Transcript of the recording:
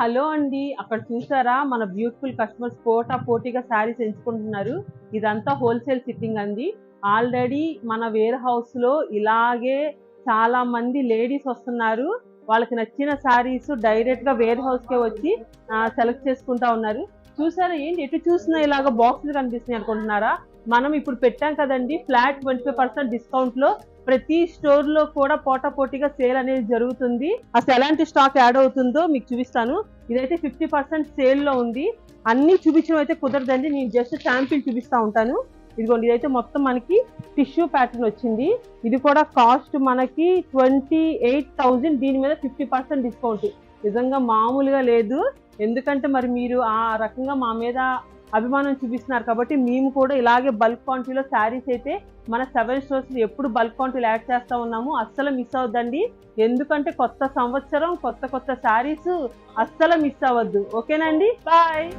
Hello అండి, అక్కడ చూసారా మన బ్యూటిఫుల్ కస్టమర్స్ పోటీగా శారీస్ ఎంచుకుంటున్నారు. ఇదంతా హోల్సేల్ సిట్టింగ్ అండి. ఆల్రెడీ మన వేర్ హౌస్ లో ఇలాగే చాలా మంది లేడీస్ వస్తున్నారు. వాళ్ళకి నచ్చిన శారీస్ డైరెక్ట్ గా వేర్ హౌస్ కే వచ్చి సెలెక్ట్ చేసుకుంటా ఉన్నారు. చూసారా ఏంటి ఎటు చూసినా ఇలాగ బాక్సులు కనిపిస్తున్నాయి అనుకుంటున్నారా? మనం ఇప్పుడు పెట్టాం కదండి ఫ్లాట్ 25% డిస్కౌంట్ లో ప్రతి స్టోర్ లో కూడా పోటాపోటీగా సేల్ అనేది జరుగుతుంది. అసలు ఎలాంటి స్టాక్ యాడ్ అవుతుందో మీకు చూపిస్తాను. ఇదైతే 50% సేల్ లో ఉంది. అన్ని చూపించడం అయితే కుదరదండి, నేను జస్ట్ శాంపిల్ చూపిస్తా ఉంటాను. ఇదిగోండి, ఇదైతే మొత్తం మనకి టిష్యూ ప్యాటర్న్ వచ్చింది. ఇది కూడా కాస్ట్ మనకి 28,000. దీని మీద 50% డిస్కౌంట్. నిజంగా మామూలుగా లేదు. ఎందుకంటే మరి మీరు ఆ రకంగా మా మీద అభిమానం చూపిస్తున్నారు కాబట్టి మేము కూడా ఇలాగే బల్క్ క్వాంటిటీలో శారీస్ అయితే మన 7 స్టోర్స్ ఎప్పుడు బల్క్ క్వాంటిటీలో యాడ్ చేస్తా ఉన్నాము. అస్సలు మిస్ అవ్వద్దండి. ఎందుకంటే కొత్త సంవత్సరం, కొత్త శారీస్ అస్సలు మిస్ అవ్వద్దు. ఓకేనండి, బాయ్.